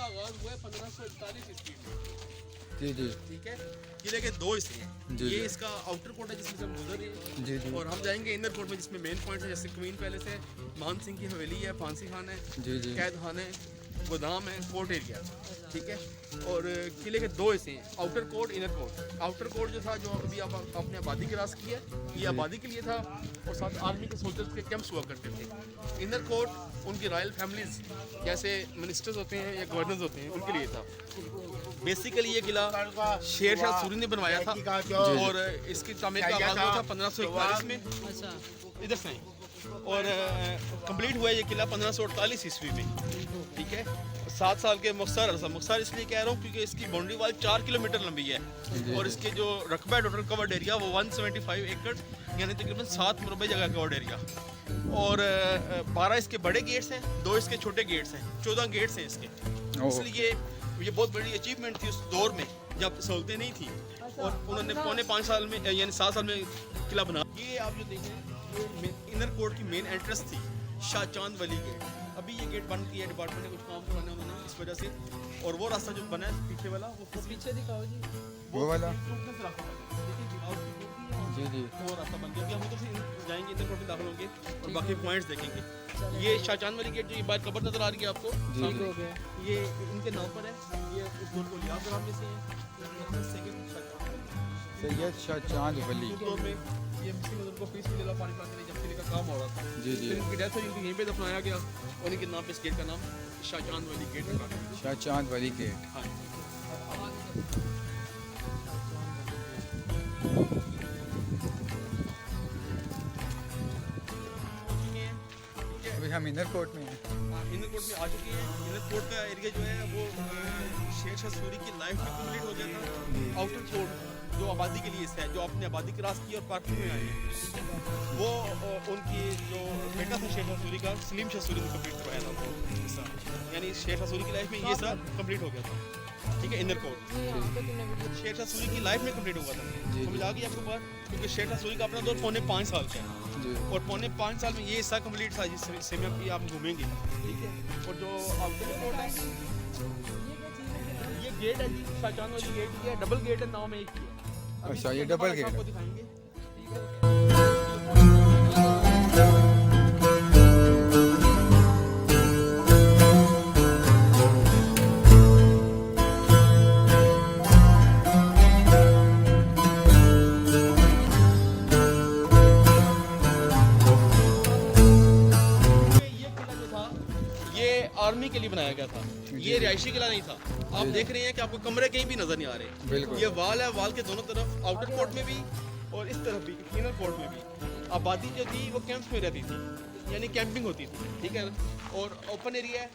का आगाज हुआ है 1541 ईस्वी में। जी जी ठीक है, किले के दो हिस्से हैं। जी, ये जी। इसका आउटर कोर्ट है जिसमें से हम गुजर रहे हैं, जी जी और हम जाएंगे इनर कोर्ट में जिसमें मेन पॉइंट है, जैसे क्वीन पैलेस है, मान सिंह की हवेली है, फांसी खान है, जी जी कैद खान है, गोदाम है, कोर्ट एरिया। ठीक है, और किले के दो हिस्से हैं, outer court, inner court. Outer court जो था, जो अभी आप आपने आबादी के रास की है, ये आबादी के लिए था, और साथ आर्मी के सोल्जर्स के कैंप्स हुआ करते थे। इनर कोर्ट उनकी रॉयल फैमिलीज जैसे मिनिस्टर्स होते हैं या गवर्नर्स होते हैं, उनके लिए था। बेसिकली ये किला शेर शाह सूरी ने बनवाया था, और इसकी तामीर का आगाज हुआ था 1541 में। अच्छा, इधर से और कंप्लीट हुआ ये किला 1548 ईस्वी में। ठीक है, 7 साल के मुख्तार अरसा, मुख्तार इसलिए कह रहा हूँ क्योंकि इसकी बाउंड्री वाल 4 किलोमीटर लंबी है, और इसके जो रकबा है टोटल कवर्ड एरिया वो 175 एकड़ यानी तकरीबन 7 मुरबे जगह कवर्ड एरिया। और 12 इसके बड़े गेट्स हैं, 2 इसके छोटे गेट्स हैं, 14 गेट्स हैं इसके। इसलिए ये बहुत बड़ी अचीवमेंट थी उस दौर में जब सहूलतें नहीं थी, और उन्होंने पौने 5 साल में यानी 7 साल में किला बना। ये आप जो देखें, ये इनर कोर्ट की मेन एंट्रेंस थी, शाह चांद वली गेट। अभी ये गेट बंद किया है, डिपार्टमेंट ने कुछ काम करवाने उन्होंने इस वजह से, और वो रास्ता जो बना है पीछे वाला, वो पीछे दिखाओ जी। वो वाला टूटने से रास्ता बना है। देखिए, गिरावट की टूटी है, जी जी वो रास्ता बन गया। अभी हम तो जाएंगे इनर कोर्ट में दाखिल होंगे और बाकी पॉइंट्स देखेंगे। ये शाहजहां वाली गेट जो ये बाहर कबर नजर आ रही है आपको, ठीक हो गया। ये इनके नाम पर है। ये उस दौर को लिहाज ग्राम में से है, सेकंड सैयद शाह चांद वली। उस दौर में ये मुस्लिम लोगों को फीस भी दिला पानी पाने के लिए जब किले का काम हो रहा था। जी जी फिर इनकी डेथ हुई, इनको यहीं पे दफनाया गया, और इनके नाम पे इस गेट का नाम शाहजहां वाली गेट रखा गया। शाह चांद वली गेट। हाँ, अभी हम इनर कोर्ट में हैं। इनर कोर्ट में आ चुकी है। इनर कोर्ट का एरिया जो है वो शेर शाह सूरी की लाइफ में कंप्लीट हो गया था। आउटर कोर्ट जो आबादी के लिए है, जो आपने आबादी क्रॉस की और पार्किंग में आई है, वो उनकी जो बेटा था शेर शाह सूरी का, सलीम शाह सूरी ने कंप्लीट करवाया था वो हिस्सा। यानी शेर शाह सूरी की लाइफ में ये सब कंप्लीट हो गया था। ठीक है, इनर कोर्ट शेर शाह सूरी की लाइफ में कंप्लीट हुआ था। समझ आ गई आपको बात? क्योंकि शेर शाह सूरी का अपना दौर पौने 5 साल का है, जी और पौने 5 साल में ये हिस्सा कंप्लीट था जिस हिस्से में अभी आप घूमेंगे। ठीक है, और जो आउटर कोर्ट है, ये गेट है जी, शाहजहां वाली गेट, ये डबल गेट है, नाम एक ही है। अभी अच्छा, ये इसके डबल बाद गेट आपको है। दिखाएंगे। ठीक है, आर्मी के लिए बनाया गया था, ये रिहायशी किला नहीं था। आप देख रहे हैं कि आपको कमरे कहीं भी नजर नहीं आ रहे। बिल्कुल। ये वाल है, वाल के दोनों तरफ, आउटर कोर्ट में भी और इस तरफ भी, इनर कोर्ट में भी आबादी जो थी वो कैंप्स में रहती थी, यानी कैंपिंग होती थी। ठीक है ना, और ओपन एरिया है,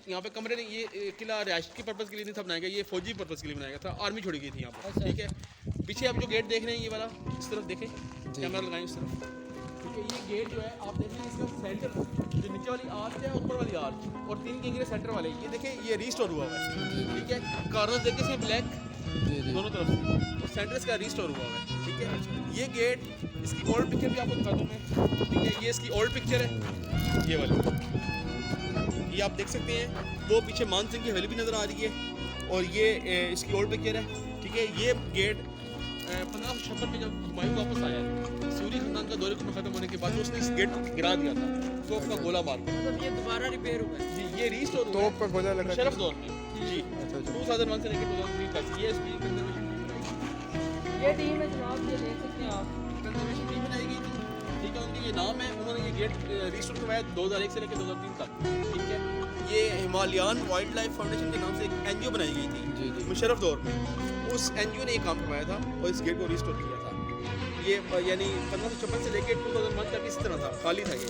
यहाँ पे कमरे नहीं। ये किला रिहायश के पर्पज़ के लिए नहीं था बनाया गया, ये फौजी पर्पज़ के लिए बनाया गया था, आर्मी छोड़ी गई थी यहाँ पर। ठीक है, पीछे आप जो गेट देख रहे हैं ये वाला, इस तरफ देखें, कैमरा लगाएं इस तरफ। ठीक है, ये गेट जो है आप देख रहे हैं, इसका सेंटर जो नीचे वाली आर्च है, ऊपर वाली आर्च, और 3 किंगरे सेंटर वाले, ये देखें, ये रिस्टोर हुआ हुआ है। ठीक है, कार्नर्स देखे इसमें ब्लैक जी जी दोनों तरफ से, और सेंटर इसका रिस्टोर हुआ हुआ है। ठीक है, ये गेट, इसकी ओल्ड पिक्चर भी आपको दिखा दूँ मैं। ठीक है, ये इसकी ओल्ड पिक्चर है, ये वाली, ये आप देख सकते हैं। वो पीछे मान सिंह की हवेली भी नज़र आ रही है, और ये इसकी ओल्ड पिक्चर है। ठीक है, ये गेट 1556 में जब हुमायूं वापस आया, सूरी खानदान का दौरे खत्म होने के बाद उसने इस गेट को गिरा दिया था, तोप का गोला मार के। मतलब ये दोबारा रिपेयर हुआ है जी, ये रिस्टोर हुआ तोप का गोला लगा है शरफ दौर में जी, अच्छा अच्छा 2001 से लेकर 2003 तक। ये इसकी कंजर्वेशन ये टीम है जनाब, ये देख सकते हैं आप। टीम बनाई गई थी। ठीक है, उनकी ये नाम है, उन्होंने ये गेट रिस्टोर करवाया 2001 से लेकर 2003 तक। ठीक है, ये हिमालयन वाइल्ड लाइफ फाउंडेशन के नाम से एक एनजीओ बनाई गई जी, थी जी। मुशर्रफ दौर में, उस एनजीओ ने ये काम करवाया था और इस गेट को रिस्टोर किया था। ये यानी 1556 से लेकर 2001 तक इस तरह था, खाली था ये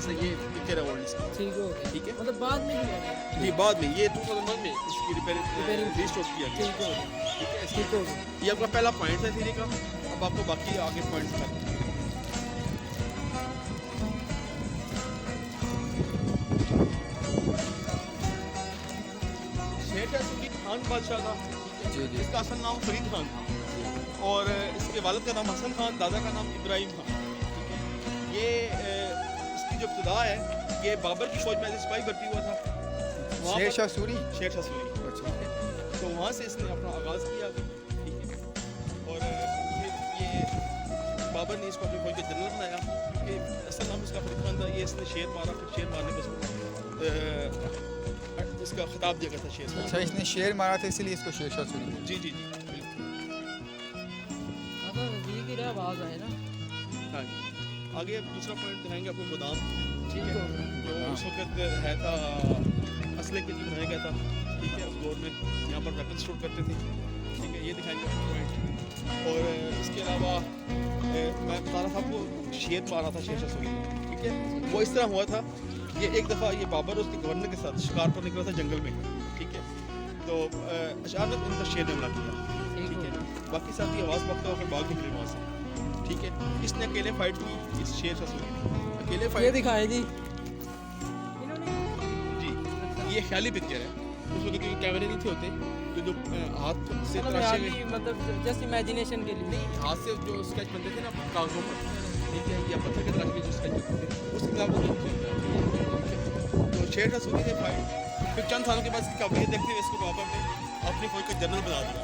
पिक्चर है वर्ल्ड इसका। ठीक हो गया, ठीक है, मतलब बाद में ही हुआ है। जी बाद में ये 2001 में इसकी रिपेयरिंग रिस्टोर किया गया। ठीक हो गया, ठीक है, ठीक हो गया। ये आपका पहला पॉइंट है सीरी का। अब आपको बाकी आगे पॉइंट्स करते हैं। शेर शाह सूरी खान बादशाह था। जी जी इसका असल नाम फरीद खान था, और इसके वालिद का नाम हसन खान, दादा का नाम इब्राहिम खान। ये इसकी जो इब्तिदा है, ये बाबर की फौज में सिपाही भर्ती हुआ था। वहाँ शेर पर- शाह सूरी। शेर शाह सूरी। अच्छा। तो वहाँ से इसने अपना आगाज़ किया आगे, ठीक है। और फिर ये बाबर ने इसको अपनी फौज का जनरल बनाया कि असल नाम इसका फरीद खान था। ये इसने शेर मारा, फिर शेर मारने पर इसका खिताब दिया गया था शेर अच्छा, इसने शेर मारा था इसलिए इसको शेर शाह सूरी। जी जी जी बिल्कुल। अगर ये की आवाज़ आए ना हाँ जी। आगे अब दूसरा पॉइंट दिखाएंगे आपको गोदाम, ठीक है जो उस वक्त है था असले के लिए बनाया गया था, ठीक है। उस दौर में यहाँ पर वेपन स्टोर करते थे, ठीक है। ये दिखाएंगे आपको पॉइंट। और इसके अलावा मैं बता रहा था आपको शेर मारा था शेर शाह सूरी ने, ठीक है। वो इस तरह हुआ था कि एक दफ़ा ये बाबर उसके गवर्नर के साथ शिकार पर निकला था जंगल में, ठीक है। तो अचानक उन पर शेर ने हमला किया, ठीक है। बाकी साथ ही आवाज़ पकता होकर भाग निकले वहाँ से, ठीक है। इसने अकेले फाइट की, इस शेर शाह सूरी ने अकेले ये फाइट दिखाए जी जी। ये ख्याली पिक्चर है, उस वक्त क्योंकि कैमरे नहीं थे होते, तो जो हाथ से तराशे हुए, मतलब जस्ट इमेजिनेशन के लिए हाथ से जो स्केच बनते थे ना कागजों पर, ठीक है, या पत्थर के तराशे के जो स्केच बनते थे उस खिलाफ वो गेम खेलता है, ठीक है। तो शेर शाह सूरी ने फाइट, फिर चंद सालों के बाद इसकी काबिलियत देखते हुए इसको बाबर ने अपनी फौज का जनरल बना दिया।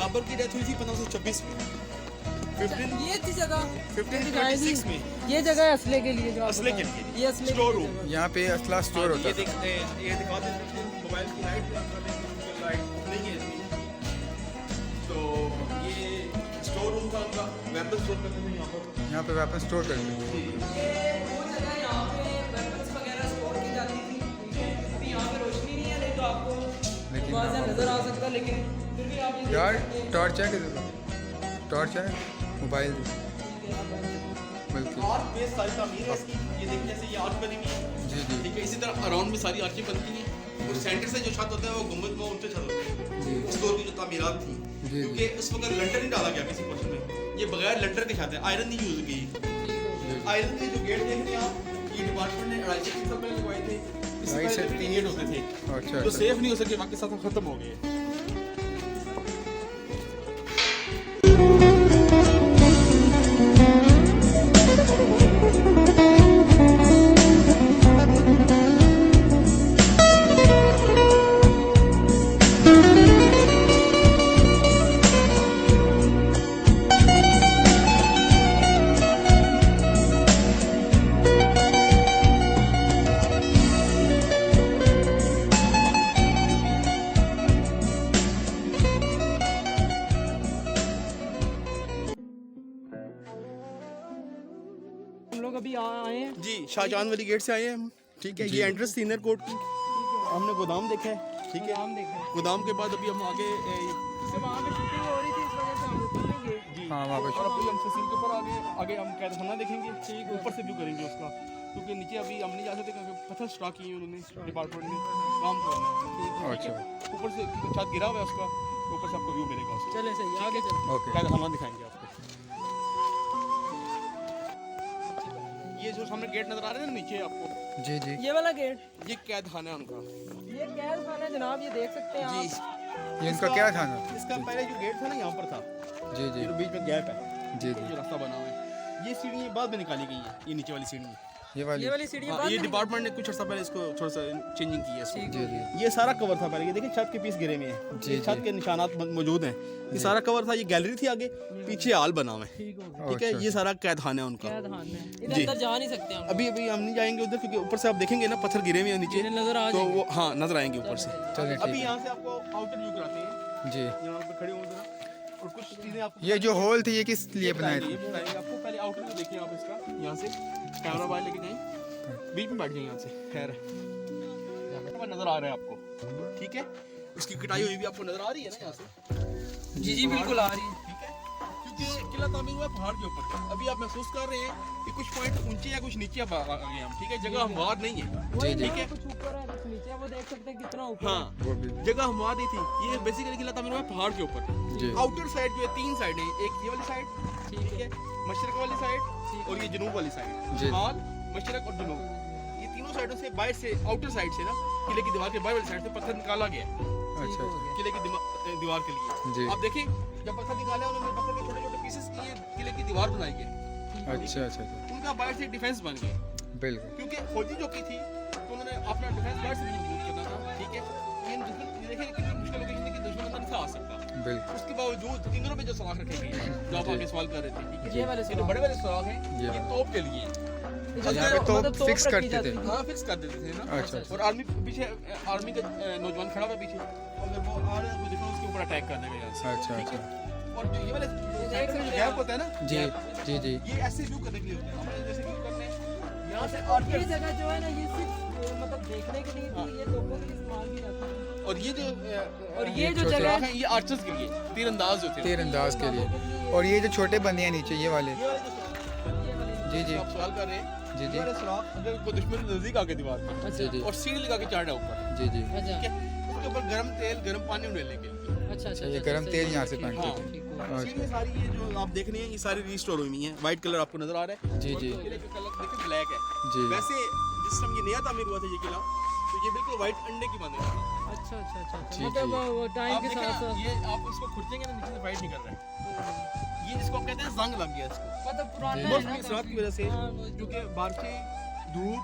बाबर की डेथ हुई थी 1526 में, 15 ये थी जगह 1526 में, ये जगह है असले के लिए जो आप असले के बता रहे लिए, हैं। ये असले स्टोर के रूम। लिए यहाँ पे असला स्टोर होता ये था। दिखा देते हैं मोबाइल की लाइट लाइट नहीं है इसकी। तो ये स्टोर रूम था उनका, वेपन स्टोर करते थे यहाँ पर। यहाँ पे वेपन स्टोर करते थे। ये वो जगह यहाँ पे वेपन्स वगैरह स्टोर की जाती थी, ठीक है। अभी यहाँ पे रोशनी नहीं है, नहीं तो आपको लेकिन वहाँ से नजर आ सकता, लेकिन फिर भी आप ये देख यार सकते हैं। टॉर्च है किधर? टॉर्च है, मोबाइल बल्कि। आर्क बेस सारी तामीर है इसकी। ये देखिए जैसे ये आर्क बनी हुई है, जी जी ठीक है। इसी तरह अराउंड में सारी आर्कें बनती हैं, और सेंटर से जो छत होता है वो गुम्बद में उनसे छत होता है। जी इस दौर की जो तामीरात थी, जी। क्योंकि उस वक्त लंटर नहीं डाला गया किसी पोर्शन में, ये बगैर लंटर के छत है, आयरन नहीं यूज की। आयरन के जो गेट देख रहे हैं आप, ये डिपार्टमेंट ने 250 साल पहले लगवाए थे। इससे राइट पहले से भी गेट होते थे अच्छा जो सेफ नहीं हो सके, बाकी साथ खत्म हो गए। हम लोग अभी आए हैं, जी, शाहजहां वाली गेट से आए हैं हम, ठीक है। ये एंट्रेंस थी इनर कोर्ट की, हमने गोदाम देखा है, ठीक है। नाम देखें। गोदाम के बाद अभी हम आगे तो वहाँ पे शूटिंग हो रही थी, इस वजह से हम रुक नहीं गए। जी हाँ, वहाँ पे और अभी हम तहसील के ऊपर आगे हम कैदखाना देखेंगे, ठीक, ऊपर से व्यू करेंगे उसका, क्योंकि नीचे अभी हम नहीं जा सकते क्योंकि पत्थर स्टॉक किए हैं उन्होंने डिपार्टमेंट ने, काम करवाना है, ठीक है। अच्छा ऊपर से क्योंकि छत गिरा हुआ है उसका, ऊपर से आपको व्यू मिलेगा उसका। चले सही, आगे चलो। ओके। कैदखाना दिखाएंगे आपको। ये जो सामने गेट नजर आ रहे हैं ना नीचे आपको, जी जी। ये वाला गेट, ये कैदखाना है उनका। ये कैद खाना है जनाब, ये देख सकते हैं जी, आप। ये इनका क्या था ना? इसका पहले जो गेट था ना यहाँ पर था, जी जी ये जो बीच में गैप है, जी ये जी। जो रास्ता बना हुआ है, ये सीढ़ी बाद में निकाली गई है, ये नीचे वाली सीढ़ी। ये वाली। ये वाली सीढ़ियाँ हाँ, बाद ये में डिपार्टमेंट ने कुछ अर्सा पहले इसको थोड़ा सा चेंजिंग की है इसको। जी जी ये सारा कवर था पहले, ये देखिए छत के पीस गिरे हुए हैं, जी, ये छत जी। के निशानात मौजूद हैं, ये सारा कवर था। ये गैलरी थी आगे, पीछे हॉल बना हुआ है, ठीक हो गया। ठीक है। अच्छा। ये सारा कैदखाना है उनका। कैद खाना है, जी। इधर अंदर जा नहीं सकते हम। अभी अभी हम नहीं जाएंगे उधर, क्योंकि ऊपर से आप देखेंगे ना पत्थर गिरे हुए हैं नीचे, इन्हें नजर आ तो जाएंगे। वो हाँ नजर आएंगे ऊपर से। चलिए अभी ठीक है। यहाँ से आपको आउटर व्यू कराते हैं, जी। यहाँ पे खड़े हो जरा, और कुछ चीजें आपको ये जो होल थी ये किस लिए बनाए ये थे? बताएंगे आपको। पहले आउटर व्यू देखिए आप इसका, यहाँ से कैमरा बाहर लेके जाएं, बीच में बैठ जाइए यहाँ से, खैर नजर आ रहा है आपको, ठीक है। इसकी कटाई हुई भी आपको नजर आ रही है ना यहाँ से, जी जी बिल्कुल आ रही है। ठीक है। क्योंकि किला तामीर हुआ है पहाड़ के ऊपर, अभी आप महसूस कर रहे हैं कि कुछ पॉइंट ऊंचे या कुछ नीचे आ गए हम, ठीक है। जगह हमवार नहीं है, वही ठीक है। ना, कुछ ऊपर है कुछ नीचे है, वो देख सकते हैं कितना ऊपर हाँ, वो भी। जगह हमवार नहीं थी। ये बेसिकली किला तामीर हुआ है पहाड़ के ऊपर। जी। आउटर साइड जो है 3 साइड है, एक ये वाली साइड, ठीक है, मशरक वाली साइड और ये जनूब वाली साइड, जी। शिमाल, मशरक और जनूब, ये तीनों साइडों से बाहर से आउटर साइड से ना किले की दीवार के बाहर वाली साइड से पत्थर निकाला गया है, अच्छा किले की दीवार के लिए। जी। आप देखिए जब पत्थर निकाला उन्होंने, पत्थर के छोटे छोटे पीसेस किए, किले की दीवार बनाई गई, अच्छा अच्छा अच्छा। उनका बाहर से डिफेंस बन गया, बिल्कुल। क्योंकि फौजी जो की थी तो उन्होंने अपना डिफेंस बाहर से भी मजबूत करना था, देखें कितनी मुश्किल लोकेशन है कि दुश्मन अंदर नहीं आ सकता। बिल्कुल उसके बावजूद इन दोनों में जो सुराख रखे गए हैं जो आप आगे सवाल कर रहे थे, ठीक है? ये वाले ये जो बड़े बड़े सुराख हैं ये ये तोप के लिए हैं। यहाँ पे तो मतलब फिक्स रखी करते जाती थे। थी। हाँ फिक्स कर देते थे ना। अच्छा अच्छा और आर्मी पीछे आर्मी का नौजवान खड़ा हुआ पीछे, अगर वो आ रहा है वो देखो उसके ऊपर अटैक करने का यहाँ से, अच्छा ठीक अच्छा है? और जो ये वाले देख सकते हैं गैप आप। होता है ना, जी gap, जी जी ये ऐसे व्यू करने के लिए होता है। हमने जैसे व्यू करने यहाँ से और ये जगह जो है ना ये सिर्फ मतलब देखने के लिए थी, ये लोगों के लिए इस्तेमाल की जाती है। और ये जो और ये जो छोटे जगह है ये आर्चर्स के लिए, तीरंदाज होते हैं। तीरंदाज के लिए। और ये जो छोटे बंदे हैं नीचे ये वाले ये वाले जो सुराख जी जी आप सवाल कर रहे हैं, जी ये जी वाले सुराख अगर कोई दुश्मन नजदीक आके दीवार पर जी जी और सीढ़ी लगा के चढ़ रहा है ऊपर, जी जी अच्छा ठीक है? उसके ऊपर गर्म तेल गर्म पानी उड़ेलने के लिए। अच्छा अच्छा ये गर्म तेल यहाँ से फेंकते हाँ। थे ठीक सीढ़ी सारी ये जो आप देख रहे हैं ये सारी रिस्टोर हुई हैं। व्हाइट कलर आपको नजर आ रहा है। जी और जी किले का कलर देखिए ब्लैक है। जी वैसे जिस समय ये नया तामीर हुआ था ये किला, तो ये बिल्कुल व्हाइट अंडे की माने था। अच्छा अच्छा अच्छा जी, मतलब जी। वो टाइम आप के देखें साथ ना, साथ ये आप इसको खुरचेंगे ना नीचे से व्हाइट नहीं कर रहा है। ये जिसको आप कहते हैं जंग लग गया इसको। मतलब पुराना जी। है मौसमी ना असरात की वजह से, हाँ, वो क्योंकि बारिशें, धूप,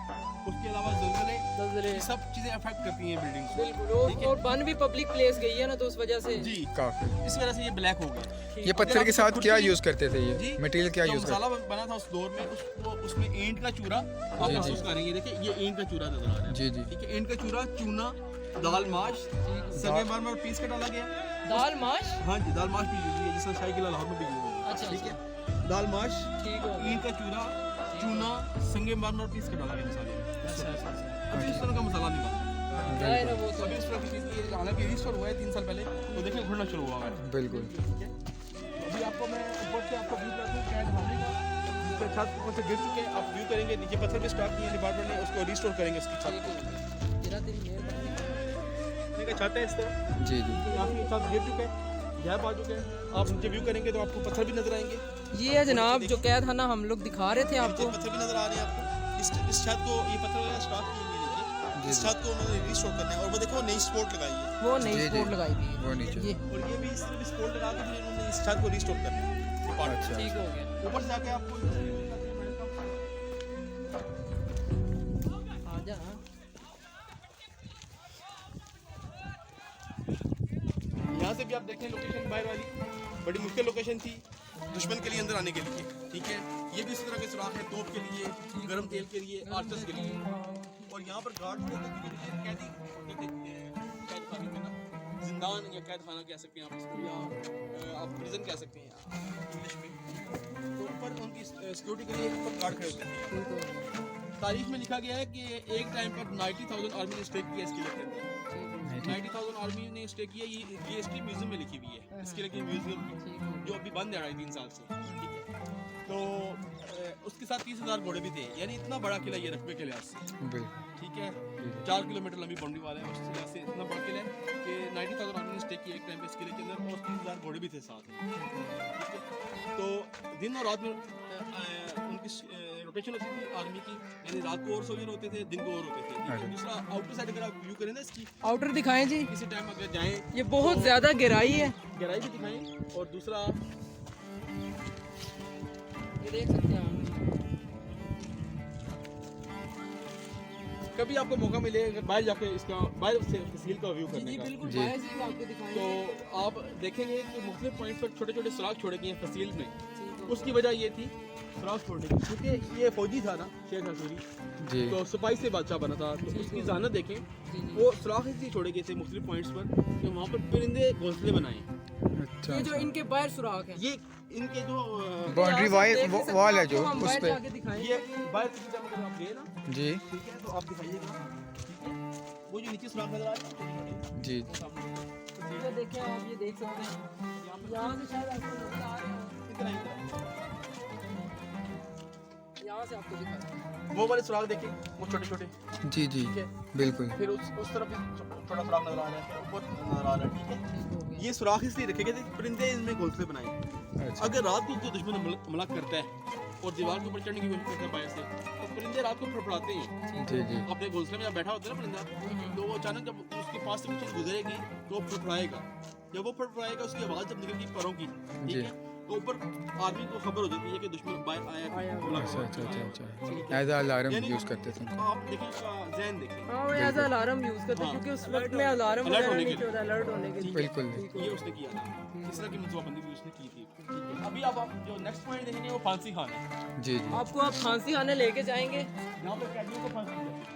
उसके अलावा ज़लज़ले, नजरे ये सब चीज़ें अफेक्ट करती हैं बिल्डिंग्स को। बिल्कुल ठीक है? और बन भी पब्लिक प्लेस गई है ना तो उस वजह से जी, काफी। इस वजह से ये ब्लैक हो गया। ये पत्थर के साथ क्या यूज करते थे जी, ये मटेरियल क्या जो यूज करते मसाला बना था उस दौर में उसको उसमें ईंट का चूरा आप जी, महसूस जी। करेंगे। देखिए ये ईंट का चूरा नजर आ रहा है, जी जी ठीक है? ईंट का चूरा, चूना, दाल माश, सगे मरमर पीस के डाला गया। दाल माश हाँ जी, दाल माश भी यूज हुई है, जिसमें शाही किला लाहौर में भी यूज हुई है। अच्छा, ठीक है? दाल माश, ठीक हो गया। ईंट का चूरा, चूना, संगे मरमर पीस के डाला गया मसाले में। अच्छा अच्छा अच्छा अभी इस तरह का मसाला नहीं बना। है ना वो तो अभी इस तरह की चीज़ ये हालांकि रिस्टोर हुआ है 3 साल पहले, तो देखिए घुरना शुरू हुआ है। बिल्कुल ठीक है? तो अभी आपको मैं ऊपर से आपको व्यू करता हूँ कैद खाने का, जिसके छत ऊपर से गिर चुके हैं। आप व्यू करेंगे, नीचे पत्थर भी स्टॉक किए डिपार्टमेंट ने, उसको रिस्टोर करेंगे उसकी छत को। तेरा तेरी मेहरबानी देखिए छत है इस तरह, जी जी तो यहाँ से छत गिर चुके हैं, गैप आ चुके हैं। आप नीचे व्यू करेंगे तो आपको पत्थर भी नजर आएंगे। ये है जनाब जो कैद खाना हम लोग दिखा रहे थे आपको। नीचे पत्थर भी नजर आ रहे हैं आपको। इस छत को ये पत्थर वगैरह स्टॉक किए नीचे, इस छत को उन्होंने रिस्टोर करना है। और वो देखो नई सपोर्ट लगाई है, वो नई जी, जी। स्पोर्ट लगाई हुई वो है नीचे ये और ये भी सिर्फ सपोर्ट लगा के फिर उन्होंने इस छत को रिस्टोर करना है। अच्छा ठीक हो गया। ऊपर से जाके आपको आजा यहाँ से भी आप देखें लोकेशन बाहर वाली बड़ी मुश्किल लोकेशन थी दुश्मन के लिए अंदर आने के लिए। ठीक है? ये भी इसी तरह के सुराख है, तोप के लिए, गर्म तेल के लिए, आर्चर्स के लिए। और यहाँ पर गार्ड होते थे जो कैदी होते थे कैद खाने में ना, जिंदान या कैद खाना कह सकते हैं आप इसको, या आप प्रिजन कह सकते हैं इंग्लिश में। तो ऊपर उनकी सिक्योरिटी के लिए ऊपर गार्ड खड़े होते थे। ठीक हो गया। तारीख में लिखा गया है कि एक टाइम पर 90,000 आर्मी ने स्टे किया इसके लिए अंदर। 90,000 आर्मी ने स्टे किया। ये इसकी म्यूजियम में लिखी हुई है, इसके लिए म्यूजियम जो अभी बंद है 3 साल से। ठीक है? तो उसके साथ 30,000 घोड़े भी थे, यानी इतना बड़ा किला ये रकबे के लिहाज से। बिल्कुल ठीक है? 4 किलोमीटर लंबी बाउंड्री वाला है, उसके लिहाज से इतना बड़ा किला है कि 90,000 आर्मी ने स्टे किया एक टाइम पे इस किले के अंदर, और 30,000 घोड़े भी थे साथ। ठीक है? तो दिन और रात में उनकी रोटेशन होती थी आर्मी की, यानी रात को और सोल्जर होते थे, दिन को और होते थे। ठीक है? दूसरा आउटर साइड अगर आप व्यू करें ना इसकी, आउटर दिखाएं जी। किसी टाइम अगर जाएं ये बहुत ज्यादा गहराई है, गहराई भी दिखाएं। और दूसरा ये देख सकते हैं आप। कभी आपको मौका मिले अगर बाहर जाके इसका बाहर से तहसील का व्यू जी करने जी का, बिल्कुल जी। बाहर से भी आपको दिखाएंगे। तो आप देखेंगे कि मुख्तलिफ पॉइंट पर छोटे छोटे सुराख छोड़े गए हैं तहसील में। ठीक हो उसकी वजह ये थी सुराख छोड़ने की, क्योंकि ये फौजी था ना शेख हसूरी, जी तो सिपाही से बादशाह बना था। तो उसकी जहानत देखें, जी जी। वो सुराख इसलिए छोड़े गए थे मुख्तलिफ पॉइंट्स पर कि वहाँ पर परिंदे घोंसले बनाए। अच्छा ये जो इनके बाहर सुराख है, ये इनके जो बाउंड्री वॉल है जो हम उस बाहर पे जाके दिखाएंगे। ये बाहर किसी टाइम अगर आप गए ना, जी ठीक है, तो आप दिखाइएगा। ठीक है? वो जो नीचे सुराख नजर आ रहा है जी वो सामने ये देखें आप, ये देख सकते हैं यहाँ से शायद आपको नजर आ रहे हैं, इतना ही यहाँ से आपको दिखा रहे हैं। वो वाले सुराख देखें, वो छोटे छोटे। जी जी ठीक है? बिल्कुल फिर उस तरफ भी छोटा सुराख नजर आ रहा है, फिर ऊपर नजर आ रहा है। ठीक है? ठीक हो गया। ये सुराख इसलिए रखे गए थे परिंदे इनमें घोंसले बनाए। अच्छा अगर रात को कोई दुश्मन हमला करता है और दीवार के ऊपर चढ़ने की कोशिश करता है बाहर से, तो परिंदे रात को फड़फड़ाते हैं। जी जी अपने घोंसले में जब बैठा होता है ना परिंदा, तो वो अचानक जब उसके पास से कुछ चीज़ गुजरेगी तो वो फड़फड़ाएगा। जब वो फड़फड़ाएगा उसकी आवाज़ जब निकलेगी परों की, ठीक जी। है, तो ऊपर आदमी को खबर हो जाती है कि दुश्मन बाहर आया हमला अच्छा कर अच्छा रहा है। अच्छा अच्छा एज अलार्म यानी यूज़ करते थे आप देखिए उसका ज़हन देखिए, हाँ वो एज अलार्म यूज करते हैं, क्योंकि उस वक्त में अलार्म Alert वगैरह होने नहीं के लिए। होता, अलर्ट होने के लिए। बिल्कुल ये उसने किया था। इस तरह की मनसूबाबंदी भी उसने की थी। ठीक है, अभी आप जो नेक्स्ट पॉइंट देखेंगे वो फांसी खाना है। जी जी आपको आप फांसी खाने लेके जाएंगे। यहाँ पे कैदियों को फांसी दी जाती है।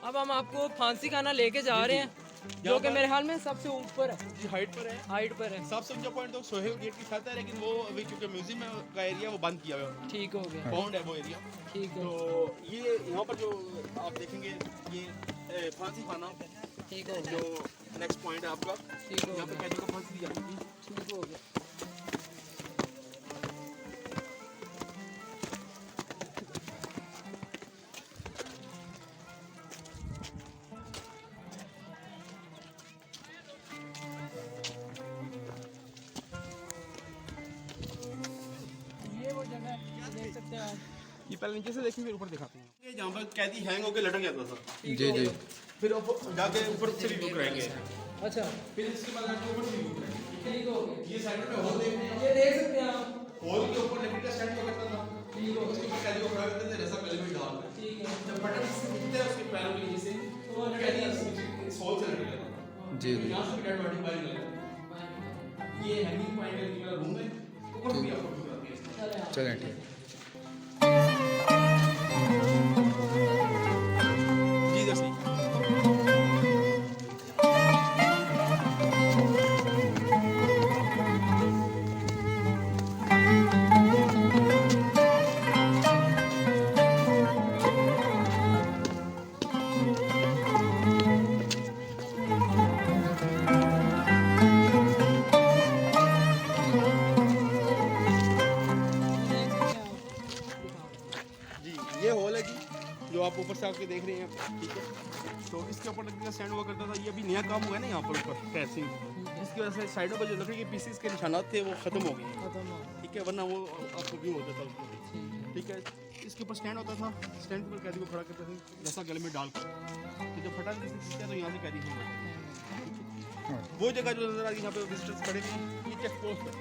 अब हम आपको फांसी खाना लेके जा रहे हैं, जो कि मेरे ख्याल में सबसे ऊपर है, जी हाइट पर है। हाइट पर है। सबसे ऊंचा पॉइंट तो सोहेल गेट की छत है, लेकिन वो अभी चूंकि म्यूजियम का एरिया वो बंद किया हुआ है, ठीक हो गया, बाउंड है वो एरिया। ठीक है, तो ये यहाँ पर जो आप देखेंगे ये फांसी खाना ठीक हो जो गया, नेक्स्ट पॉइंट है आपका, ठीक हो यहाँ पे गया, कैदियों को फांसी दी जाती थी। ठीक हो गया। ये वो जगह है, देख सकते हैं आप। ये पहले नीचे से देखिए फिर ऊपर दिखाते हैं। ये जहाँ पर कैदी हैंग होकर लटक जाता था, जी जी फिर आप जाके ऊपर से भी रुक रहेंगे, अच्छा, फिर इसके बाद जाके ऊपर से भी रुक रहेंगे। ठीक हो गया। ये साइड में होल देख रहे हैं, ये देख सकते हैं आप, होल के ऊपर लकड़ी का स्टैंड हुआ करता था, ठीक हो उसके ऊपर कैदी को खड़ा करते थे, रस्सा पहले भी डालकर। ठीक है। जब बटन से खींचते हैं उसके पैरों के नीचे से, तो वो कैदी इस होल से लटक जाता था। जी जी यहाँ से भी डेड बॉडी बाहर निकल जाती है। ये हैंगिंग पॉइंट का रूम है, ऊपर से भी आपको दिख जाती है। चलें ठीक जी जैसे जी ये हॉल है जी, जो आप ऊपर से आके देख रहे हैं, ठीक है। तो इसके ऊपर लकड़ी का स्टैंड हुआ करता था। ये अभी नया काम हुआ है ना यहाँ पर ऊपर टेरेसिंग, जिसकी वजह से साइडों पर जो लकड़ी के पीसेस के निशानात थे वो ख़त्म हो गए हैं, खत्म हो गया, ठीक है, वरना वो आपको व्यू होता था उसमें, ठीक है। ठीक है। इसके ऊपर स्टैंड होता था, स्टैंड के ऊपर कैदी को खड़ा करते थे रस्सा गले में डालकर, तो जब फटा किसी खींचता है तो यहाँ से कैदी हो जाता है। वो जगह जो नजर आ रही है यहाँ पे विजिटर्स खड़े हैं, ये चेक पोस्ट है,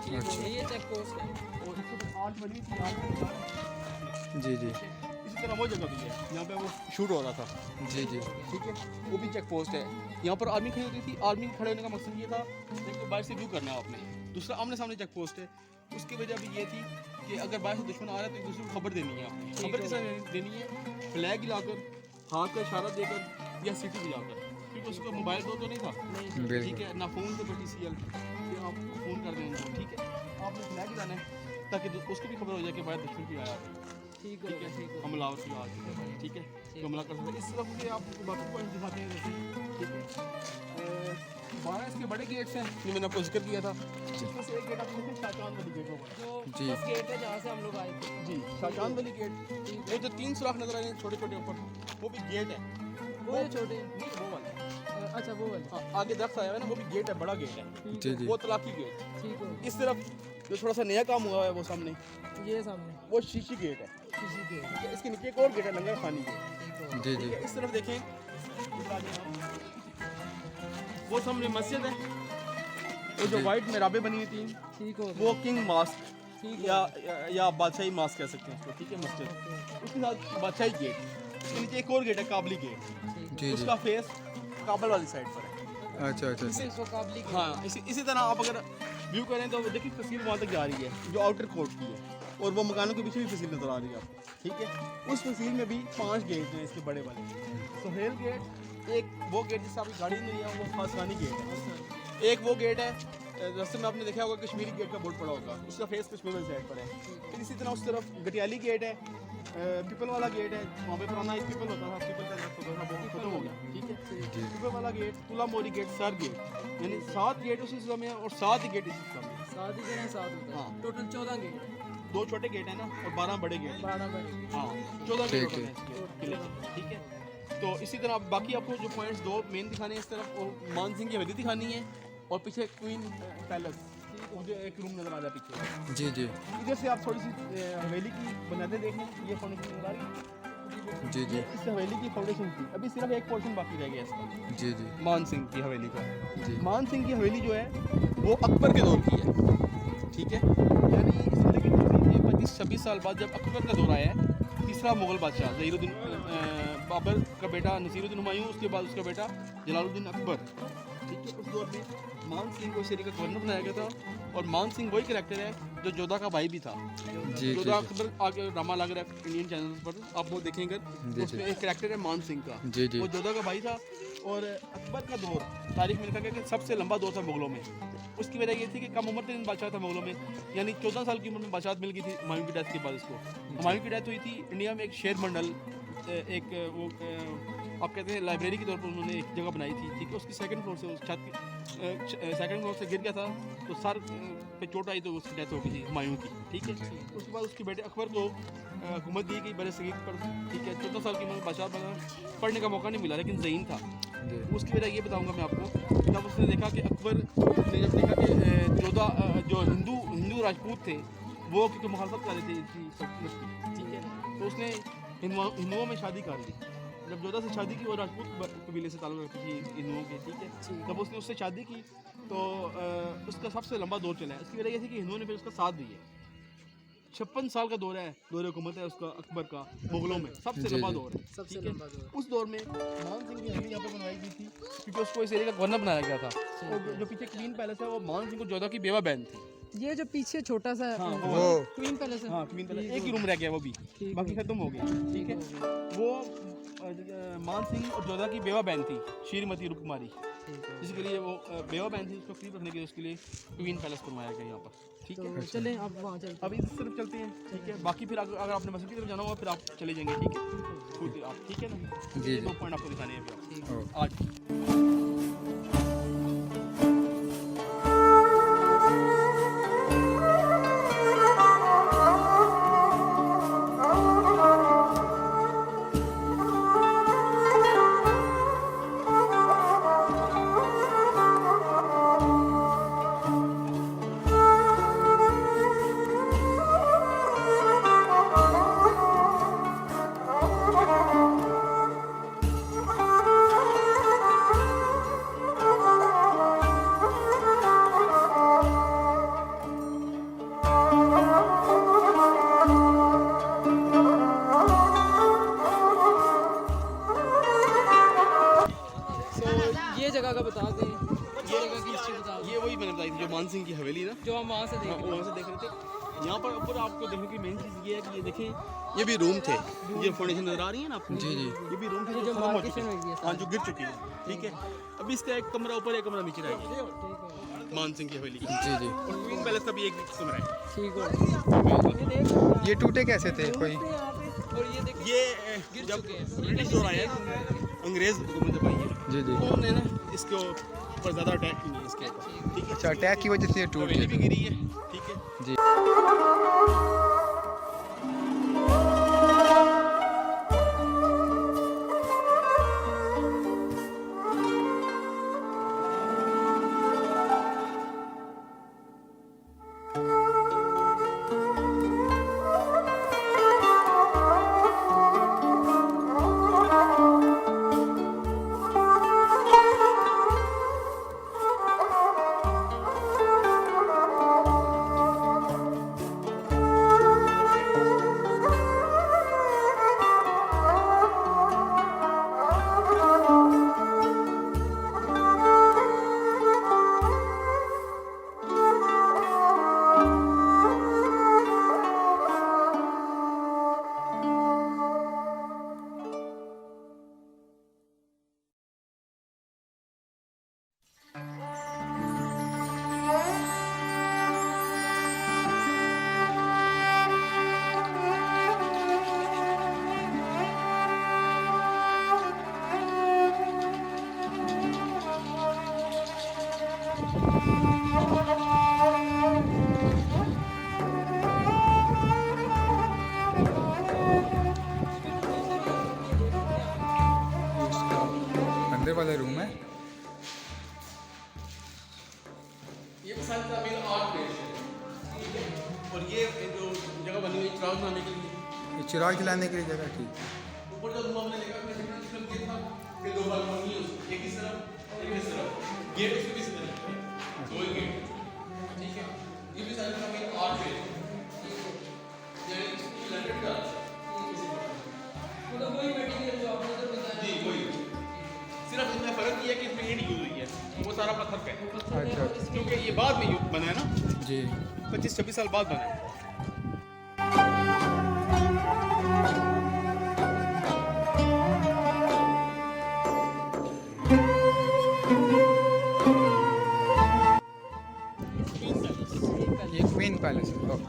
ठीक हो गया, ये चेक पोस्ट है। और इसके ऊपर आर्ट बनी थी, आर्ट जी जी इसी तरह वो जगह भी है, यहाँ पे वो शूट हो रहा था, जी जी ठीक है। वो भी चेक पोस्ट है। यहाँ पर आर्मी खड़ी होती थी। आर्मी खड़े होने का मकसद ये था, एक तो बाहर से व्यू करना है आपने, दूसरा आमने सामने चेक पोस्ट है। उसकी वजह भी ये थी कि अगर बाहर से दुश्मन आ रहा है तो एक दूसरे को खबर देनी है आपने। खबर किस तरह देनी है? फ्लैग हिलाकर, हाथ का इशारा देकर या सिटी बजाकर, क्योंकि उसका मोबाइल तो नहीं था, बिल्कुल ठीक है, ना फ़ोन से TCL कि आप फ़ोन कर दें उनको, ठीक है। आपने फ्लैग हिलाना है ताकि उसको भी खबर हो जाए कि बाहर दुश्मन भी आया है, ठीक हो ठीक गया, ठीक है, हो हमलावर की आवाज़ है भाई, ठीक है, तो हमला कर सकते हैं। इस तरह के आपको बाकी पॉइंट दिखाते हैं जैसे, ठीक है। 12 इसके बड़े गेट्स हैं जो मैंने आपको जिक्र किया था, इसमें से एक गेट आप देखें, शाहजहां वाली गेट होगा जो जी। फर्स्ट गेट है जहाँ से हम लोग आए थे। जी, शाहजहां वाली गेट। वो जो 3 सुराख नजर आ रहे हैं छोटे छोटे ऊपर, वो भी गेट है, वो जो छोटे, नहीं वो वाला, अच्छा वो वाला, हाँ, आगे दरख्त आया है ना, वो भी गेट है, बड़ा गेट है, जी जी वो तलाकी गेट। ठीक हो इस तरफ जो थोड़ा सा नया काम हुआ है वो सामने, गया। ये सामने वो शीशी गेट है, किसी के, ठीक है। इसके नीचे एक और गेट है, लंगर खानी गेट, ठीक हो जी जी ठीक है। इस तरफ देखें, वो सामने मस्जिद है, वो जो वाइट मेराबे बनी हुई थी, ठीक हो गया, वो किंग मास्क ठीक या बादशाही मास्क कह सकते हैं उसको, ठीक है, मस्जिद। उसके साथ बादशाही गेट, उसके नीचे एक और गेट है, काबली गेट, जी जी उसका फेस काबल वाली साइड पर है। अच्छा अच्छा अच्छा इसको काबली के, हाँ, इसी तरह आप अगर व्यू करें तो देखिए तस्वीर वहाँ तक जा रही है जो आउटर कोर्ट की है, और वो मकानों के पीछे भी तस्वीर नजर आ रही है आपको, ठीक है। उस तस्वीर में भी 5 गेट हैं इसके बड़े वाले। सोहेल गेट, एक वो गेट जिससे आपकी गाड़ी नहीं है, वो खासखानी गेट है। एक वो गेट है, रास्ते में आपने देखा होगा कश्मीरी गेट का बोर्ड पड़ा होगा, उसका फेस कश्मीर वाली साइड पर है। फिर इसी तरह उस तरफ गटियाली गेट है, पीपल वाला गेट है, वहाँ पे पुराना एक पीपल होता था, पीपल का दरख्त होता था, वो खत्म हो गया, ठीक है। जी पीपल वाला गेट, तुला मोरी गेट, सर गेट, यानी 7 गेट उस समय है और 7 ही गेट इस समय है। 7 ही जगह 7 होता है, हाँ। टोटल 14 गेट, 2 छोटे गेट हैं ना और 12 बड़े गेट, 12 बड़े, हाँ 14 गेट ठीक होते हैं इसके किले के, ठीक है। तो इसी तरह बाकी आपको जो पॉइंट्स 2 मेन दिखाने हैं इस तरफ, वो मान सिंह की हवेली दिखानी है और पीछे क्वीन पैलेस, मुझे एक रूम नजर आ रहा है पीछे, जी जी इधर से आप थोड़ी सी हवेली की बुनियादें देख लें, ये फाउंडेशन नजर आ रही है, जी जी इस हवेली की फाउंडेशन थी, अभी सिर्फ एक पोर्शन बाकी रह गया इसका, जी जी मान सिंह की हवेली का। जी मान सिंह की हवेली जो है वो अकबर के दौर की है, ठीक है, यानी इससे लेकिन 25-26 साल बाद जब अकबर का दौर आया है, तीसरा मुगल बादशाह ज़हीरुद्दीन बाबर का बेटा नसीरुद्दीन हुमायूं, उसके बाद उसका बेटा जलालुद्दीन अकबर, ठीक है, उस दौर में मान सिंह को इस एरिया का गवर्नर बनाया गया था। और मान सिंह वही कैरेक्टर है जो जोधा का भाई भी था। जी जोधा अकबर आगे ड्रामा लग रहा है इंडियन चैनल पर, आप वो देखेंगे, जी, उसमें एक कैरेक्टर है मान सिंह का, जी जी वो जोधा का भाई था। और अकबर का दौर तारीख में लिखा गया कि सबसे लंबा दौर था मुगलों में। उसकी वजह ये थी कि कम उम्र तरीन बादशाह था मुगलों में, यानी 14 साल की उम्र में बादशाह मिल गई थी हुमायूं की डेथ के बाद इसको। हुमायूं की डेथ हुई थी, इंडिया में एक शेर मंडल, एक वो आप कहते हैं लाइब्रेरी के तौर पर उन्होंने एक जगह बनाई थी, ठीक है, उसकी सेकंड फ्लोर से उस छत की सेकंड फ्लोर से गिर गया था, तो सर पे चोट आई तो उसकी डेथ हो गई थी हुमायूं की, ठीक है। उसके बाद उसके बेटे अकबर को हुकूमत दी गई बड़े सगीर पर, ठीक है, 14 साल की उम्र में बादशाह बना, पढ़ने का मौका नहीं मिला लेकिन ज़हीन था। उसकी वजह ये बताऊंगा मैं आपको, जब उसने देखा कि अकबर ने जब देखा कि जो हिंदू राजपूत थे वो क्योंकि मुखालफत कर रहे थे इसकी सल्तनत की, ठीक है, तो उसने हिंदुओं में शादी कर ली। जब जोधा से शादी की, वो राजपूत कबीले से ताल्लुक़ रखती थी हिंदुओं के, ठीक है, जब उसने उससे शादी की तो उसका सबसे लंबा दौर चला है। उसकी वजह ये थी कि हिंदुओं ने फिर उसका साथ दिया। 56 साल का दौर है, दौर हुकूमत है उसका अकबर का मुगलों में, सबसे लंबा दौर है, सबसे ठीक है। लंबा दौर। उस दौर में मान सिंह की हवेली यहाँ पर बनवाई गई थी क्योंकि उसको इस एरिया का गवर्नर बनाया गया था। और जो पीछे क्वीन पैलेस है वो मान सिंह को जोधा की बेवा बहन थी। ये जो पीछे छोटा सा हाँ, वो क्वीन पैलेस है। हाँ, क्वीन पैलेस एक ही रूम रह गया, वो भी ठीक बाकी खत्म हो गया, ठीक है। वो मान सिंह और जोधा की बेवा बहन थी श्रीमती रुकमारी, जिसके लिए वो बेवा बहन थी, उसको फ्री रखने के लिए उसके लिए क्वीन पैलेस बनवाया गया यहाँ पर, ठीक है। तो चलें अब वहाँ चलते अभी इस तरफ चलते हैं, ठीक है। बाकी फिर अगर आपने मस्जिद की तरफ जाना होगा फिर आप चले जाएंगे, ठीक है, खुद आप, ठीक है ना। जी, ये जी। 2 पॉइंट आपको दिखाने हैं अभी ओ, आज। ये जगह का बता दें, ये जगह की हिस्ट्री बता दें ये वही मैंने बताई थी जो मान सिंह की हवेली ना, जो हम वहाँ से देख वहाँ से देख रहे थे। यहाँ पर ऊपर आपको देखने की मेन चीज़ ये है कि ये देखें, ये भी रूम थे, ये फाउंडेशन नजर आ रही है ना आपको, जी, जी। ये भी रूम थे जो जो खत्म हो मार्केशन चुके हो गई है हैं, हाँ, जो गिर चुकी है, ठीक है। अभी इसका एक कमरा ऊपर, एक कमरा नीचे रह गया मान सिंह की हवेली की। जी जी और क्वीन पैलेस का भी एक कमरा है। ठीक हो। ये देख ये टूटे कैसे थे कोई? यहाँ पे, और ये देख ये जब चुके हैं। ब्रिटिश दौर आया, अंग्रेज हुकूमत जब आई है, जी जी उन्होंने ना इसके ऊपर ज़्यादा अटैक नहीं है इसके ऊपर, ठीक है। अच्छा, अटैक की वजह से ये टूट हवेली भी गया गिरी है, ठीक है। जी। अंदर वाला रूम है। ये सारी तमीर आर्ट और ये जो जगह बनी हुई चिराग बनाने के लिए, ये चिराग जलाने के लिए जगह ठीक है। ऊपर जो रूम हमने देखा कि सिस्टम ये था कि दो बालकनी है उसकी, एक इस तरफ एक इस तरफ, गेट उसके भी इस तरफ, दो ही गेट, ठीक है। ये भी सारे काम ये आर्ट है, यानी इसकी लैंडेड का मतलब वही मटेरियल जो आपने उधर बताया जी वही, सिर्फ इसमें फर्क ये है कि इसमें ईंट यूज हुई है, वो सारा पत्थर का है, अच्छा क्योंकि ये बाद में बना है ना, जी। 25-26 साल बाद बना है। ये क्वीन पैलेस है। ओह,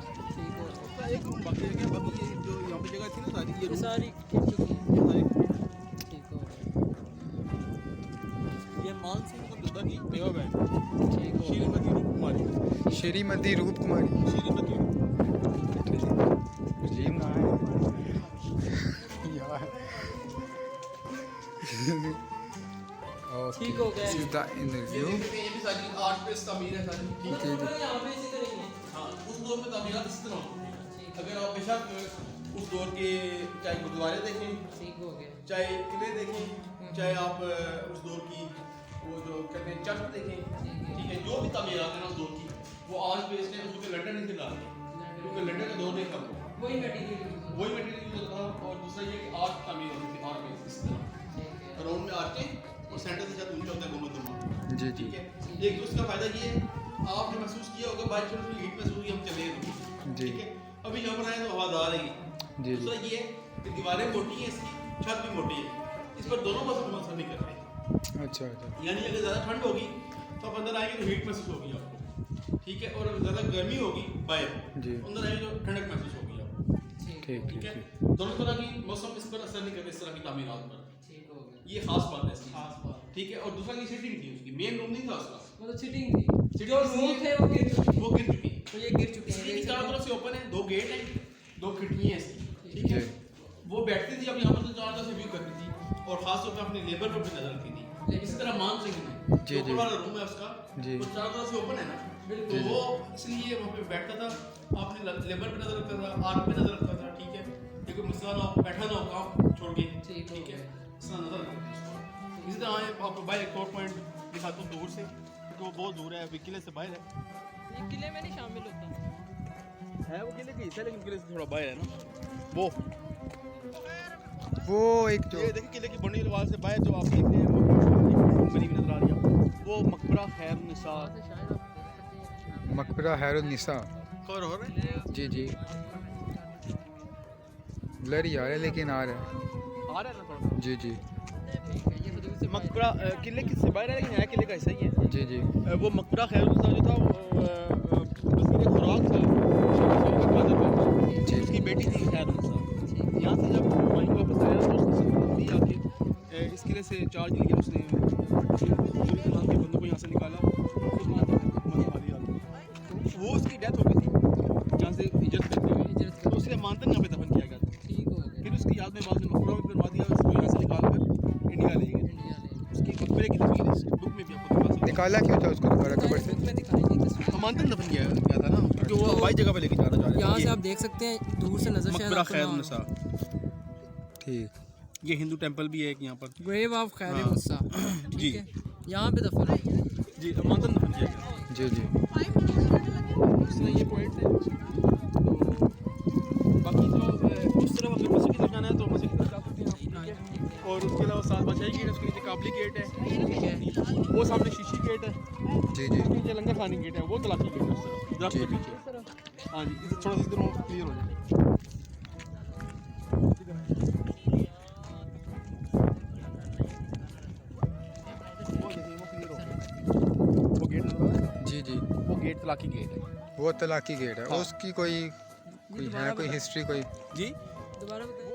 एक रूम बाकी है, बाकी ये जो यहाँ पे जगह थी ना सारी, ये रूम सारी खिंच चुकी है। ठीक हो गया। ये मान सिंह को दादा की बेवा है, ठीक हो श्रीमती रूप कुमारी, श्रीमती रूप कुमारी। श्रीमती जी कहाँ है यार? ओके, ठीक हो गया। This is the interview. ये भी सारी आर्ट पे तमीर है सारी, जी जी। यहाँ पे इसी तरह ही है। हाँ उस दौर में तमीरात इस तरह होती हैं। अगर आप बेशक उस दौर के चाहे गुरुद्वारे देखें, ठीक हो गया। चाहे किले देखें, चाहे आप उस दौर की वो जो कहते हैं चर्च देखें, ठीक है, जो भी तमीरात है ना उस दौर की, वो आज बेस्ड है उसके लंदन से डाल के, क्योंकि लंदन का दौर नहीं था वो, वही मटेरियल वही मटेरियल यूज होता था। और दूसरा ये कि आर्ट तमीर होती थी, आर्ट बेस्ड इस तरह राउंड में आर्टें और सेंटर से ज़्यादा ऊंचा होता है गुम्बद नुमा, जी जी ठीक है। एक दूसरा फायदा ये है, आपने महसूस किया होगा बाइक चलते हीट महसूस हुई, हम चले गए, जी। ठीक है। अभी यहाँ पर आए तो हवादार है ये। जी। दूसरा ये है कि दीवारें मोटी हैं, इसकी छत भी मोटी है, इस पर दोनों मौसम असर नहीं करते। अच्छा अच्छा। यानी अगर ज़्यादा ठंड होगी तो आप अंदर आएंगे तो हीट महसूस होगी आपको, ठीक है। और अगर ज़्यादा गर्मी होगी बाहर, जी। अंदर आएंगे तो ठंडक महसूस होगी आपको, ठीक ठीक ठीक है। ठीक। दोनों तरह की मौसम इस पर असर नहीं करते, इस तरह की तामीरात पर, ठीक हो गया। ये खास बात है इसकी, ठीक है। और दूसरा की सीटिंग थी उसकी, मेन रूम नहीं था उसका, मतलब सीटिंग थी। जो रूम थे वो गिर चुके हैं। वो गिर चुकी है। तो ये गिर चुके हैं। इसकी चारों तरफ से ओपन है, दो गेट हैं, दो खिड़कियाँ हैं इसकी, ठीक है। जी। वो बैठती थी, अब यहाँ पर तो चारों तरफ से व्यू करती थी, और खासतौर पर अपने लेबर पर भी नजर रखती थी। इसी तरह मान सिंह में जी, जो जी। ऊपर वाला रूम है उसका, जी। तो चारों तरफ से ओपन है ना, तो वो इसलिए वहाँ पे बैठता था, अपने लेबर पे नजर रखता था, आर्ट पे नजर रखता था, ठीक है। ये कोई मसला ना हो, बैठा ना हो काम छोड़ के, ठीक ठीक है। है। इस तरह नजर रखता था उसको। इसी तरह आपको बाहर एक और पॉइंट दिखाता हूँ दूर से, क्योंकि वो बहुत दूर है, अभी किले से बाहर है। ये किले में नहीं शामिल होता। है वो किले के हिस्सा, लेकिन किले से थोड़ा बाहर है ना वो एक जो ये देखिए किले की बनी रिवाज से बाहर जो आप देख रहे हैं बनी हुई नजर आ रही है, वो मकबरा खैर निसा मकबरा हैरुन्निसा। कवर हो रहा है। जी जी। ब्लर ही आ रहा है लेकिन आ रहा है। आ रहा है ना थोड़ा। जी जी। मकबरा किले किससे बाहर है, लेकिन है किले का हिस्सा ही है। जी जी। वो मकबरा खैर निसा जो था, वो वज़ीर खुराक था जी। उसकी बेटी थी खैर निसा। यहाँ से जब वहीं वापस आया तो उसने सल्तनत दी आके, इस किले से चार्ज लिया उसने, के बंदों को यहाँ से निकाला, फिर वहाँ तक हुकूमत आ दिया। वो उसकी डेथ हो गई थी जहाँ से हिजरत करते हुए, तो उसे मानतन यहाँ पे दफन किया गया था। ठीक हो गया। फिर उसकी याद में बाद में मकबरा में बनवा दिया, उसको यहाँ से निकाल कर इंडिया ले गए। उसकी मकबरे की तस्वीर इस बुक में भी आपको दिखा सकता निकाला क्यों था उसको दोबारा कब्र से? में दिखाएंगे तस्वीर। हूँ। मानतन दफन किया गया था ना, क्योंकि वो हवाई जगह पे लेके जाना चाह रहे यहाँ थे। से आप देख सकते हैं दूर से नजर शायद मकबरा आपको खैर ना निसा, ठीक। ये हिंदू टेंपल भी है एक यहाँ पर। ग्रेव ऑफ खैर हाँ। मुसा। जी। ठीक है। यहाँ पे दफन है। जी मानतन दफन किया गया। जी जी। इसलिए ये पॉइंट है। तो बाकी जो उस तरफ अगर मस्जिद की तरफ जाना है तो मस्जिद की तरफ जा सकते हैं आप, ठीक है। और उसके अलावा सात बादशाही गेट है, उसके नीचे काबली गेट है, ठीक है। वो सामने शीशी गेट है, जी जी। उसके नीचे लंगर खानी गेट है, वो तलाकी गेट है उस तरफ दरख्त के जी। पीछे। हाँ जी, इसे थोड़ा सा इधर क्लियर हो जाए। वो देखिए, वो clear हो गया। वो गेट नजर आ रहा है? जी जी। वो गेट तलाकी गेट है। वो तलाकी गेट है। हाँ। उसकी कोई कोई है कोई हिस्ट्री कोई? जी दोबारा बताइए।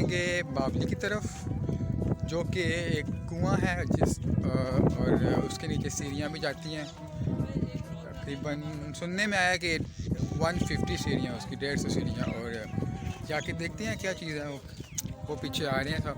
जाएंगे बावली की तरफ, जो कि एक कुआं है और उसके नीचे सीढ़ियाँ भी जाती हैं। तकरीबन सुनने में आया कि 150 सीढ़ियाँ, उसकी 150 सीढ़ियाँ। और जाके देखते हैं क्या चीज़ है। वो पीछे आ रहे हैं सब।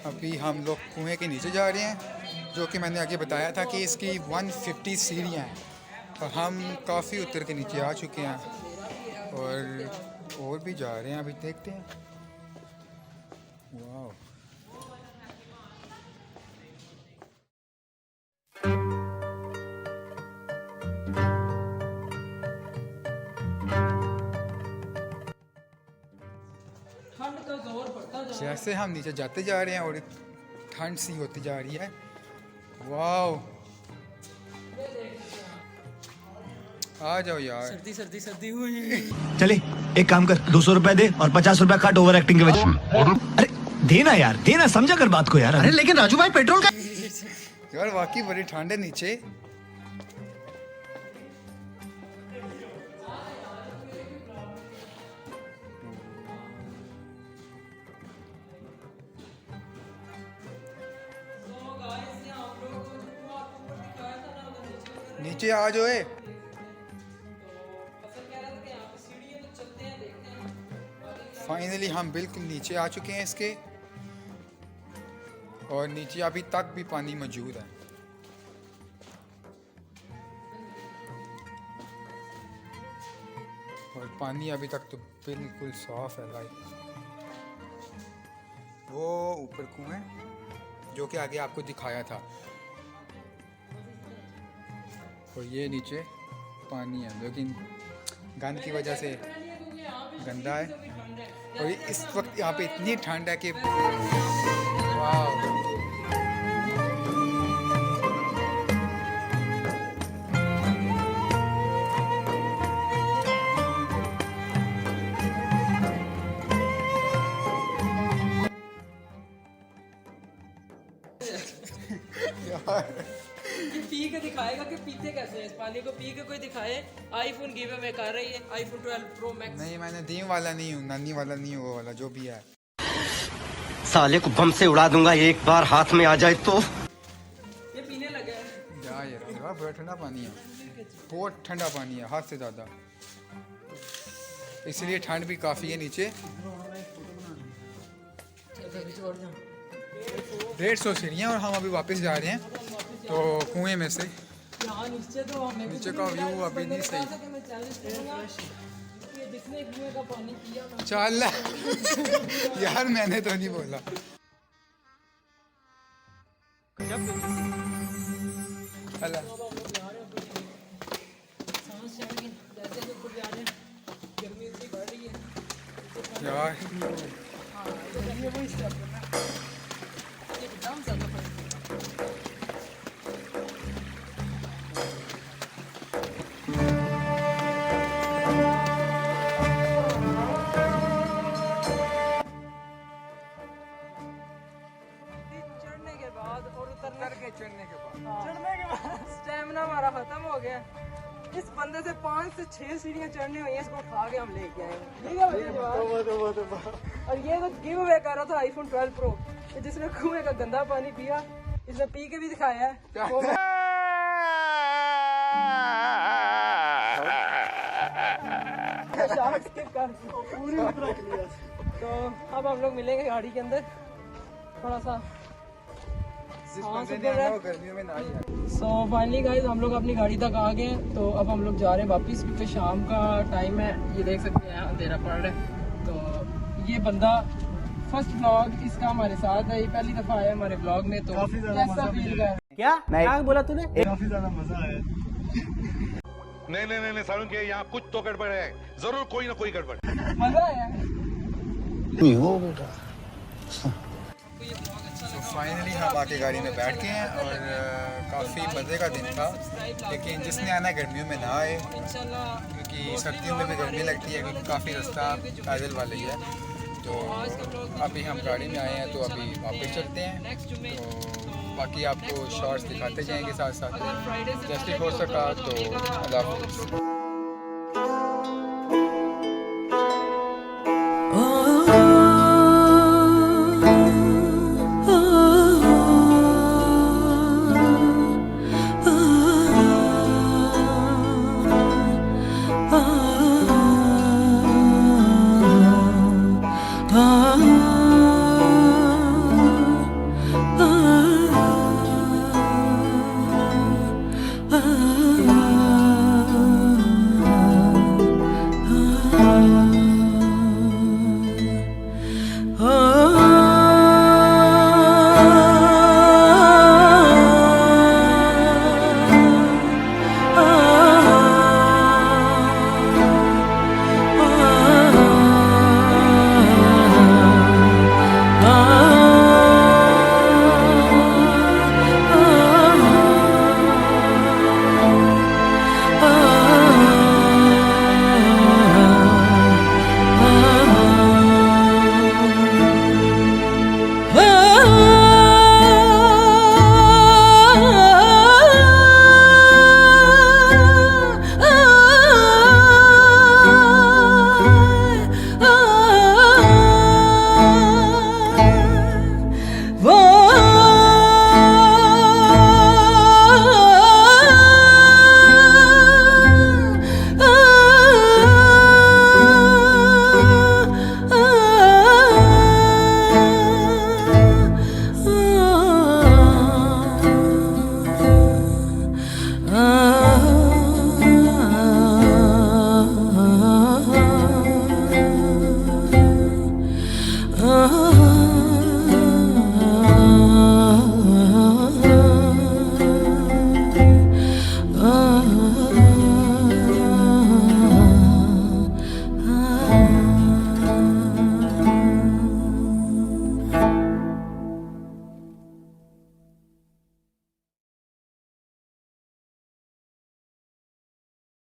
अभी हम लोग कुएं के नीचे जा रहे हैं, जो कि मैंने आगे बताया था कि इसकी 150 सीढ़ियाँ हैं। और हम काफ़ी उतर के नीचे आ चुके हैं और भी जा रहे हैं, अभी देखते हैं। वाह, ठंड का जोर बढ़ता जा रहा है। जैसे हम नीचे जाते जा रहे हैं और ठंड सी होती जा रही है। वाह, आ जाओ यार। सर्दी सर्दी सर्दी हुई। चले एक काम कर, 200 रुपए दे और 50 रुपए काट ओवर एक्टिंग के वजह। अरे देना यार, देना, समझा कर बात को यार। अरे लेकिन राजू भाई पेट्रोल का यार वाकई बड़ी ठंड है नीचे। नीचे आ जाओ। फाइनली हम बिल्कुल नीचे आ चुके हैं इसके, और नीचे अभी तक भी पानी मौजूद है। और पानी अभी तक तो बिल्कुल साफ है लाइक। वो ऊपर कुएं जो कि आगे आपको दिखाया था, और ये नीचे पानी है, लेकिन गंद की वजह से गंदा है। और इस वक्त यहाँ पे इतनी ठंड है कि वाह। ये पी के दिखाएगा कि पीते कैसे हैं इस पानी को। पी के कोई दिखाए। आईफोन गिव अवे कर रही है, आईफोन 12 प्रो मैक्स। नहीं, मैंने दीन वाला नहीं हूँ, नानी वाला नहीं हूँ, वो वाला जो भी है। साले को बम से उड़ा दूंगा एक बार हाथ में आ जाए तो। ये पीने लगे हैं। यार बड़ा ठंडा पानी है, बहुत ठंडा पानी है, हाथ से ज़्यादा। इसलिए ठंड भी काफ़ी है नीचे। 150 सीढ़ियाँ और हम अभी वापस जा रहे हैं तो कुएं में से। यहाँ नीचे तो हमें नीचे का व्यू अभी नहीं सही। मैं चैलेंज करूंगा कि जिसने कुएं का पानी पिया ना। चल यार, मैंने तो नहीं बोला। अल्लाह, सांस चढ़ गई जैसे कि ऊपर जा रहे हैं। गर्मी इतनी बढ़ रही है यार ये वही स्टेप है ना, एकदम ज़्यादा फर्क है। चढ़ने के बाद और उतरने के चढ़ने के बाद स्टेमिना हमारा खत्म हो गया। इस बंदे से 5 से 6 सीढ़ियाँ चढ़नी हुई है, इसको उठा के हम लेके आए। ठीक है भाई जवाब। और ये तो गिव अवे कर रहा था आईफोन 12 प्रो, जिसने कुएं का गंदा पानी पिया, इसने पी के भी दिखाया है। शॉर्ट स्किप कर पूरी रख लिया। तो अब हम लोग मिलेंगे गाड़ी के अंदर, थोड़ा सा जिस हाँ, बंदे सब ने कर रहा आना है। वो गर्मियों में ना ही आए। सो फाइनली गाइस हम लोग अपनी गाड़ी तक आ गए हैं, तो अब हम लोग जा रहे हैं वापस क्योंकि शाम का टाइम है। ये देख सकते हैं अंधेरा पड़ रहा है। तो ये बंदा फर्स्ट व्लॉग इसका हमारे साथ है, ये पहली दफ़ा आया हमारे व्लॉग में, तो कैसा फील कर रहा है? क्या बोला तूने? नहीं सारुण के यहाँ कुछ तो गड़बड़ है, जरूर कोई ना कोई गड़बड़। मजा आया? तो फाइनली हम आके गाड़ी में बैठ गए हैं और काफ़ी मज़े का दिन था, लेकिन जिसने आना गर्मियों में ना आए, इंशाल्लाह क्योंकि सर्दियों में भी गर्मी लगती है क्योंकि काफ़ी रास्ता पैदल वाले ही है। तो अभी हम गाड़ी में आए हैं तो अभी वापस चलते हैं। तो बाकी आपको शॉर्ट्स दिखाते जाएंगे साथ साथ, जैसे हो सका तो अल्लाह हाफ़िज़।